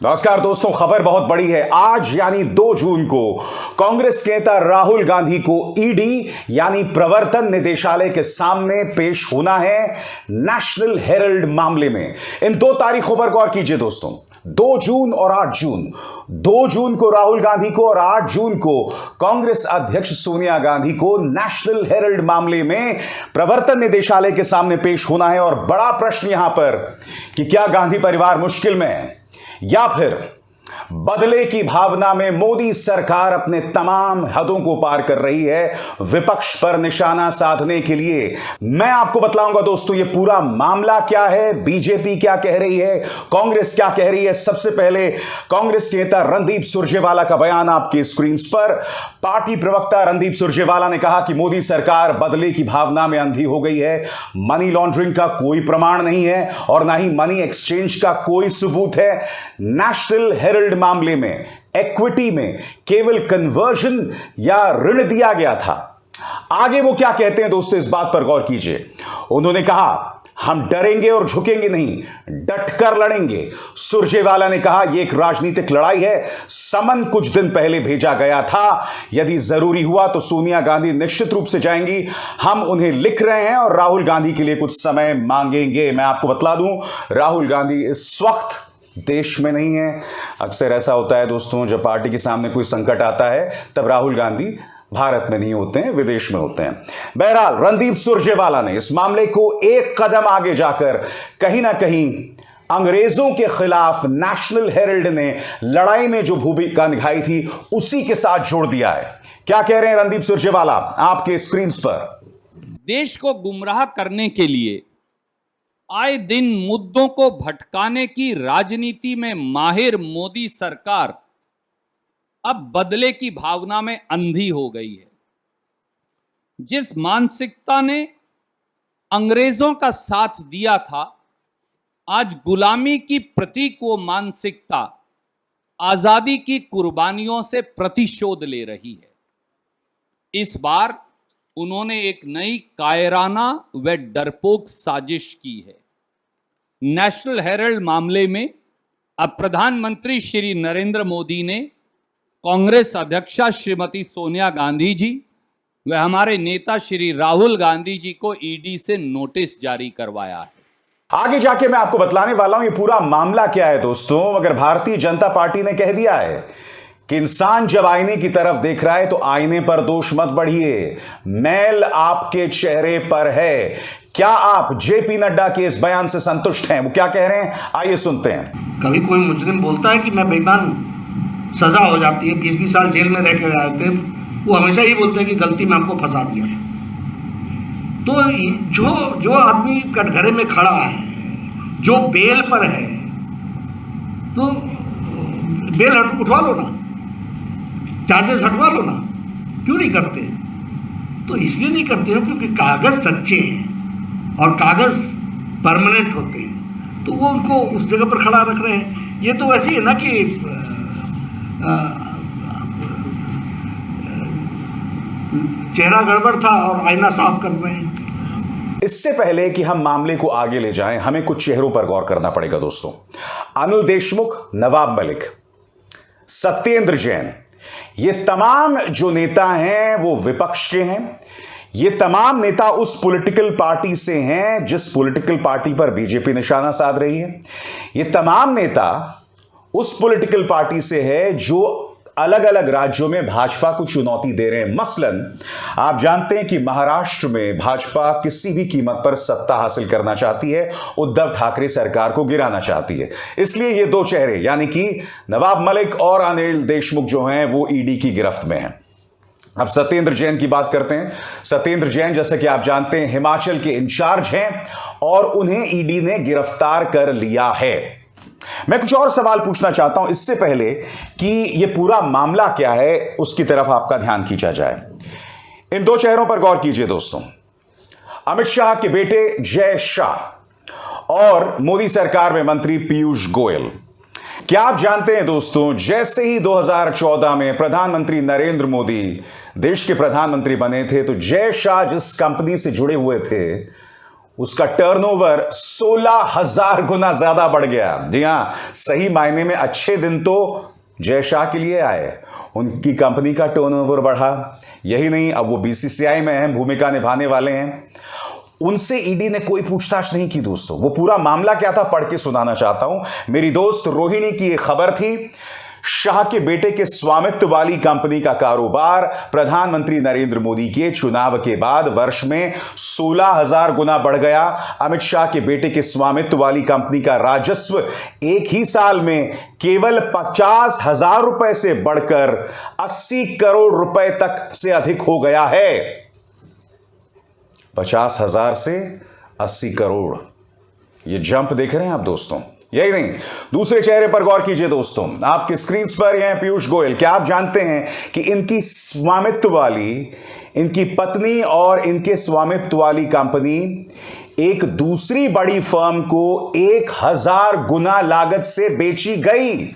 नमस्कार दोस्तों, खबर बहुत बड़ी है। आज यानी 2 जून को कांग्रेस नेता राहुल गांधी को ईडी यानी प्रवर्तन निदेशालय के सामने पेश होना है नेशनल हेरल्ड मामले में। इन 2 तारीखों पर गौर कीजिए दोस्तों, 2 जून और 8 जून। 2 जून को राहुल गांधी को और 8 जून को कांग्रेस अध्यक्ष सोनिया गांधी को नेशनल हेरल्ड मामले में प्रवर्तन निदेशालय के सामने पेश होना है। और बड़ा प्रश्न यहां पर कि क्या गांधी परिवार मुश्किल में है या फिर बदले की भावना में मोदी सरकार अपने तमाम हदों को पार कर रही है विपक्ष पर निशाना साधने के लिए। मैं आपको बतलाऊंगा दोस्तों ये पूरा मामला क्या है, बीजेपी क्या कह रही है, कांग्रेस क्या कह रही है। सबसे पहले कांग्रेस के नेता रणदीप सुरजेवाला का बयान आपके स्क्रीन पर। पार्टी प्रवक्ता रणदीप सुरजेवाला ने कहा कि मोदी सरकार बदले की भावना में अंधी हो गई है। मनी लॉन्ड्रिंग का कोई प्रमाण नहीं है और ना ही मनी एक्सचेंज का कोई सबूत है। नेशनल हेरल्ड मामले में इक्विटी में केवल कन्वर्जन या ऋण दिया गया था। आगे वो क्या कहते हैं दोस्तों, इस बात पर गौर कीजिए। उन्होंने कहा हम डरेंगे और झुकेंगे नहीं, डटकर लड़ेंगे। सुरजेवाला ने कहा यह एक राजनीतिक लड़ाई है। समन कुछ दिन पहले भेजा गया था, यदि जरूरी हुआ तो सोनिया गांधी निश्चित रूप से जाएंगी। हम उन्हें लिख रहे हैं और राहुल गांधी के लिए कुछ समय मांगेंगे। मैं आपको बतला दूं, राहुल गांधी इस वक्त देश में नहीं है। अक्सर ऐसा होता है दोस्तों, जब पार्टी के सामने कोई संकट आता है तब राहुल गांधी भारत में नहीं होते हैं, विदेश में होते हैं। बहरहाल रणदीप सुरजेवाला ने इस मामले को एक कदम आगे जाकर कहीं ना कहीं अंग्रेजों के खिलाफ नेशनल हेरल्ड ने लड़ाई में जो भूमिका निभाई थी उसी के साथ जोड़ दिया है। क्या कह रहे हैं रणदीप सुरजेवाला आपके स्क्रीन पर। देश को गुमराह करने के लिए आए दिन मुद्दों को भटकाने की राजनीति में माहिर मोदी सरकार अब बदले की भावना में अंधी हो गई है। जिस मानसिकता ने अंग्रेजों का साथ दिया था, आज गुलामी की प्रतीक वो मानसिकता आजादी की कुर्बानियों से प्रतिशोध ले रही है। इस बार उन्होंने एक नई कायराना व डरपोक साजिश की है। नेशनल हेरल्ड मामले में अब प्रधानमंत्री श्री नरेंद्र मोदी ने कांग्रेस अध्यक्षा श्रीमती सोनिया गांधी जी व हमारे नेता श्री राहुल गांधी जी को ईडी से नोटिस जारी करवाया है। आगे जाके मैं आपको बतलाने वाला हूं ये पूरा मामला क्या है दोस्तों। मगर भारतीय जनता पार्टी ने कह दिया है कि इंसान जब आईने की तरफ देख रहा है तो आईने पर दोष मत बढ़िए, मैल आपके चेहरे पर है। क्या आप जेपी नड्डा के इस बयान से संतुष्ट हैं? वो क्या कह रहे हैं, आइए सुनते हैं। कभी कोई मुजरिम बोलता है कि मैं बेईमान, सजा हो जाती है, 20-20 साल जेल में रह कर आए थे, वो हमेशा ही बोलते हैं कि गलती में आपको फंसा दिया था। तो जो आदमी कटघरे में खड़ा है, जो बेल पर है, तो बेल उठवा लो ना, चार्जेस हटवा लो ना। क्यों नहीं करते? तो इसलिए नहीं करते हो क्योंकि कागज सच्चे हैं और कागज परमानेंट होते हैं, तो वो उनको उस जगह पर खड़ा रख रहे हैं। ये तो वैसे ही है ना कि चेहरा गड़बड़ था और आईना साफ कर रहे हैं। इससे पहले कि हम मामले को आगे ले जाएं, हमें कुछ चेहरों पर गौर करना पड़ेगा दोस्तों। अनिल देशमुख, नवाब मलिक, सत्येंद्र जैन, ये तमाम जो नेता हैं वो विपक्ष के हैं। ये तमाम नेता उस पॉलिटिकल पार्टी से हैं जिस पॉलिटिकल पार्टी पर बीजेपी निशाना साध रही है। ये तमाम नेता उस पॉलिटिकल पार्टी से है जो अलग अलग राज्यों में भाजपा को चुनौती दे रहे हैं। मसलन आप जानते हैं कि महाराष्ट्र में भाजपा किसी भी कीमत पर सत्ता हासिल करना चाहती है, उद्धव ठाकरे सरकार को गिराना चाहती है। इसलिए ये 2 चेहरे यानी कि नवाब मलिक और अनिल देशमुख जो हैं वो ईडी की गिरफ्त में हैं। अब सत्येंद्र जैन की बात करते हैं। सत्येंद्र जैन जैसे कि आप जानते हैं हिमाचल के इंचार्ज हैं और उन्हें ईडी ने गिरफ्तार कर लिया है। मैं कुछ और सवाल पूछना चाहता हूं इससे पहले कि यह पूरा मामला क्या है उसकी तरफ आपका ध्यान खींचा जाए। इन 2 चेहरों पर गौर कीजिए दोस्तों। अमित शाह के बेटे जय शाह और मोदी सरकार में मंत्री पीयूष गोयल। क्या आप जानते हैं दोस्तों, जैसे ही 2014 में प्रधानमंत्री नरेंद्र मोदी देश के प्रधानमंत्री बने थे तो जय शाह जिस कंपनी से जुड़े हुए थे उसका टर्नओवर 16,000 गुना ज्यादा बढ़ गया। जी हां, सही मायने में अच्छे दिन तो जय शाह के लिए आए। उनकी कंपनी का टर्नओवर बढ़ा। यही नहीं, अब वो बीसीसीआई में अहम भूमिका निभाने वाले हैं। उनसे ईडी ने कोई पूछताछ नहीं की दोस्तों। वो पूरा मामला क्या था पढ़ के सुनाना चाहता हूं। मेरी दोस्त रोहिणी की एक खबर थी, शाह के बेटे के स्वामित्व वाली कंपनी का कारोबार प्रधानमंत्री नरेंद्र मोदी के चुनाव के बाद वर्ष में 16,000 गुना बढ़ गया। अमित शाह के बेटे के स्वामित्व वाली कंपनी का राजस्व एक ही साल में केवल 50,000 रुपए से बढ़कर 80 करोड़ रुपए तक से अधिक हो गया है। 50,000 से 80 करोड़, ये जंप देख रहे हैं आप दोस्तों। यही नहीं, दूसरे चेहरे पर गौर कीजिए दोस्तों। आपकी स्क्रीन पर हैं पीयूष गोयल। क्या आप जानते हैं कि इनकी स्वामित्व वाली, इनकी पत्नी और इनके स्वामित्व वाली कंपनी एक दूसरी बड़ी फर्म को 1,000 गुना लागत से बेची गई,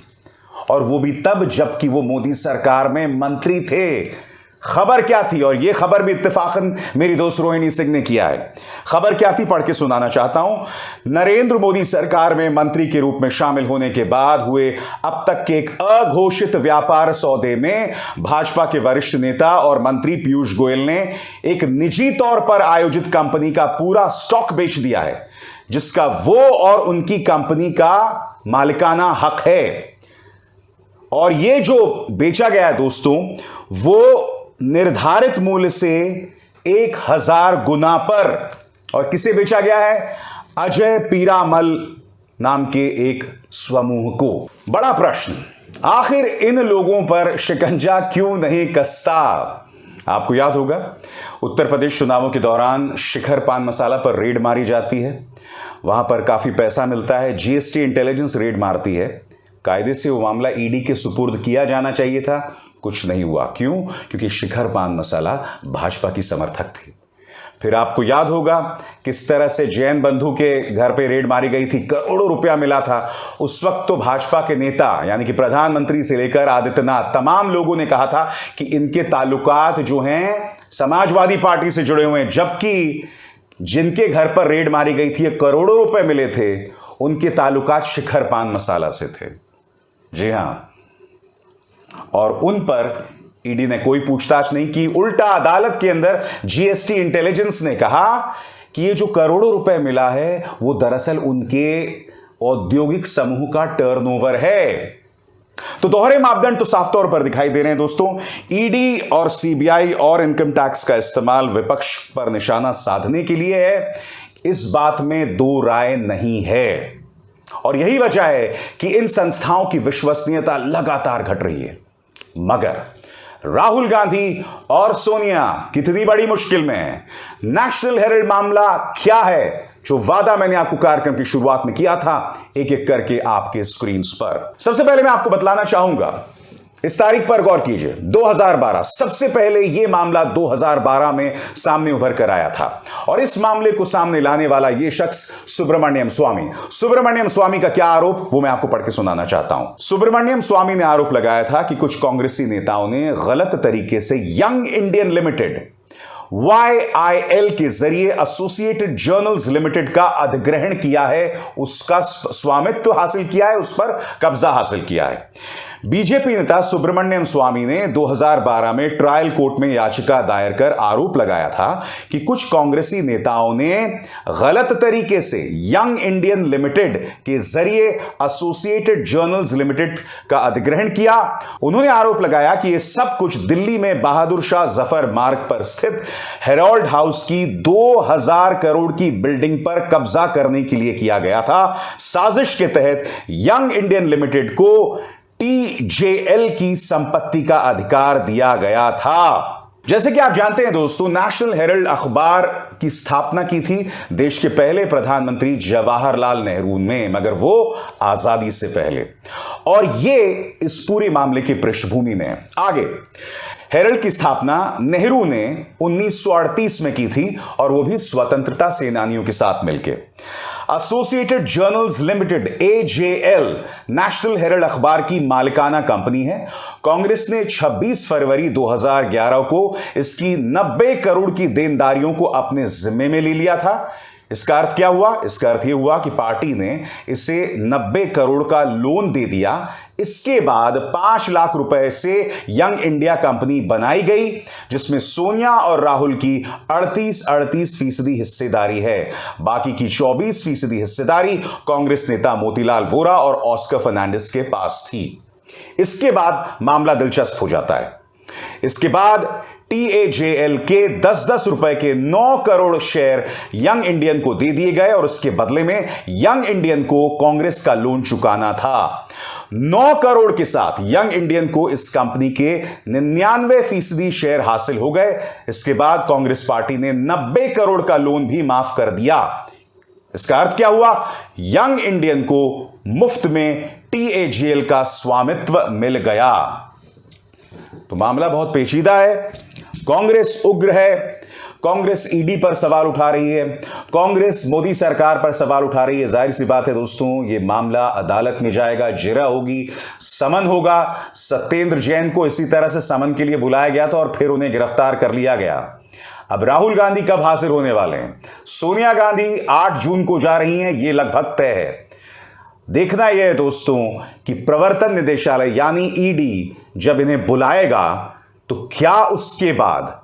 और वो भी तब जबकि वो मोदी सरकार में मंत्री थे। खबर क्या थी? और ये खबर भी इत्तेफाकन मेरी दोस्त रोहिणी सिंह ने किया है। खबर क्या थी पढ़ के सुनाना चाहता हूं। नरेंद्र मोदी सरकार में मंत्री के रूप में शामिल होने के बाद हुए अब तक के एक अघोषित व्यापार सौदे में भाजपा के वरिष्ठ नेता और मंत्री पीयूष गोयल ने एक निजी तौर पर आयोजित कंपनी का पूरा स्टॉक बेच दिया है, जिसका वो और उनकी कंपनी का मालिकाना हक है। और ये जो बेचा गया है दोस्तों, वो निर्धारित मूल्य से 1,000 गुना पर। और किसे बेचा गया है? अजय पीरामल नाम के एक समूह को। बड़ा प्रश्न, आखिर इन लोगों पर शिकंजा क्यों नहीं कसता? आपको याद होगा, उत्तर प्रदेश चुनावों के दौरान शिखर पान मसाला पर रेड मारी जाती है। वहां पर काफी पैसा मिलता है। जीएसटी इंटेलिजेंस रेड मारती है। कायदे से वो मामला ईडी के सुपुर्द किया जाना चाहिए था, कुछ नहीं हुआ। क्यों? क्योंकि शिखर पान मसाला भाजपा की समर्थक थी। फिर आपको याद होगा किस तरह से जैन बंधु के घर पे रेड मारी गई थी, करोड़ों रुपया मिला था। उस वक्त तो भाजपा के नेता यानी कि प्रधानमंत्री से लेकर आदित्यनाथ, तमाम लोगों ने कहा था कि इनके ताल्लुकात जो हैं समाजवादी पार्टी से जुड़े हुए हैं, जबकि जिनके घर पर रेड मारी गई थी, करोड़ों रुपए मिले थे, उनके ताल्लुकात शिखर पान मसाला से थे। जी हां, और उन पर ईडी ने कोई पूछताछ नहीं की। उल्टा अदालत के अंदर जीएसटी इंटेलिजेंस ने कहा कि ये जो करोड़ों रुपए मिला है वो दरअसल उनके औद्योगिक समूह का टर्नओवर है। तो दोहरे मापदंड तो साफ तौर पर दिखाई दे रहे हैं दोस्तों। ईडी और सीबीआई और इनकम टैक्स का इस्तेमाल विपक्ष पर निशाना साधने के लिए है, इस बात में दो राय नहीं है। और यही वजह है कि इन संस्थाओं की विश्वसनीयता लगातार घट रही है। मगर राहुल गांधी और सोनिया कितनी बड़ी मुश्किल में है। नेशनल हेराल्ड मामला क्या है, जो वादा मैंने आपको कार्यक्रम की शुरुआत में किया था, एक एक करके आपके स्क्रीन पर। सबसे पहले मैं आपको बतलाना चाहूंगा, इस तारीख पर गौर कीजिए, 2012। सबसे पहले यह मामला 2012 में सामने उभर कर आया था, और इस मामले को सामने लाने वाला यह शख्स सुब्रमण्यम स्वामी। सुब्रमण्यम स्वामी का क्या आरोप, वो मैं आपको पढ़ के सुनाना चाहता हूं। सुब्रमण्यम स्वामी ने आरोप लगाया था कि कुछ कांग्रेसी नेताओं ने गलत तरीके से यंग इंडियन लिमिटेड YIL के जरिए एसोसिएटेड जर्नल्स लिमिटेड का अधिग्रहण किया है, उसका स्वामित्व हासिल किया है, उस पर कब्जा हासिल किया है। बीजेपी नेता सुब्रमण्यम स्वामी ने 2012 में ट्रायल कोर्ट में याचिका दायर कर आरोप लगाया था कि कुछ कांग्रेसी नेताओं ने गलत तरीके से यंग इंडियन लिमिटेड के जरिए एसोसिएटेड जर्नल्स लिमिटेड का अधिग्रहण किया। उन्होंने आरोप लगाया कि यह सब कुछ दिल्ली में बहादुर शाह जफर मार्ग पर स्थित हेराल्ड हाउस की 2000 करोड़ की बिल्डिंग पर कब्जा करने के लिए किया गया था। साजिश के तहत यंग इंडियन लिमिटेड को TJL की संपत्ति का अधिकार दिया गया था। जैसे कि आप जानते हैं दोस्तों, नेशनल हेराल्ड अखबार की स्थापना की थी देश के पहले प्रधानमंत्री जवाहरलाल नेहरू ने, मगर वो आजादी से पहले। और ये इस पूरे मामले की पृष्ठभूमि में आगे हेराल्ड की स्थापना नेहरू ने 1938 में की थी, और वो भी स्वतंत्रता सेनानियों के साथ मिलकर। Associated journals limited AJL national Herald अखबार की मालिकाना कंपनी है। कांग्रेस ने 26 फरवरी 2011 को इसकी 90 करोड़ की देनदारियों को अपने जिम्मे में ले लिया था। इसका अर्थ क्या हुआ? इसका अर्थ यह हुआ कि पार्टी ने इसे 90 करोड़ का लोन दे दिया। इसके बाद 5 लाख रुपए से यंग इंडिया कंपनी बनाई गई, जिसमें सोनिया और राहुल की 38% हिस्सेदारी है। बाकी की 24% हिस्सेदारी कांग्रेस नेता मोतीलाल वोरा और ऑस्कर फर्नांडिस के पास थी। इसके बाद मामला दिलचस्प हो जाता है। इसके बाद TAJL के 10-10 रुपए के 9 करोड़ शेयर यंग इंडियन को दे दिए गए और उसके बदले में यंग इंडियन को कांग्रेस का लोन चुकाना था। 9 करोड़ के साथ यंग इंडियन को इस कंपनी के 99% शेयर हासिल हो गए। इसके बाद कांग्रेस पार्टी ने 90 करोड़ का लोन भी माफ कर दिया। इसका अर्थ क्या हुआ? यंग इंडियन को मुफ्त में TAJL का स्वामित्व मिल गया। तो मामला बहुत पेचीदा है। कांग्रेस उग्र है, कांग्रेस ईडी पर सवाल उठा रही है, कांग्रेस मोदी सरकार पर सवाल उठा रही है। जाहिर सी बात है दोस्तों, यह मामला अदालत में जाएगा, जिरह होगी, समन होगा। सत्येंद्र जैन को इसी तरह से समन के लिए बुलाया गया था और फिर उन्हें गिरफ्तार कर लिया गया। अब राहुल गांधी कब हाजिर होने वाले हैं? सोनिया गांधी 8 जून को जा रही हैं, यह लगभग तय है। देखना यह है दोस्तों कि प्रवर्तन निदेशालय यानी ईडी जब इन्हें बुलाएगा तो क्या उसके बाद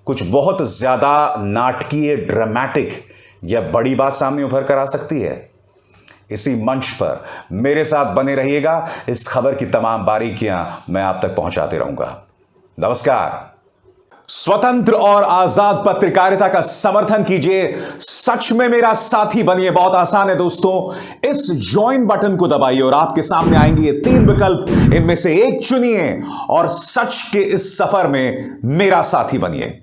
कुछ बहुत ज्यादा नाटकीय, ड्रामेटिक या बड़ी बात सामने उभर कर आ सकती है। इसी मंच पर मेरे साथ बने रहिएगा। इस खबर की तमाम बारीकियां मैं आप तक पहुंचाते रहूंगा। नमस्कार। स्वतंत्र और आजाद पत्रकारिता का समर्थन कीजिए, सच में मेरा साथी बनिए। बहुत आसान है दोस्तों, इस ज्वाइन बटन को दबाइए और आपके सामने आएंगे ये 3 विकल्प। इनमें से एक चुनिए और सच के इस सफर में मेरा साथी बनिए।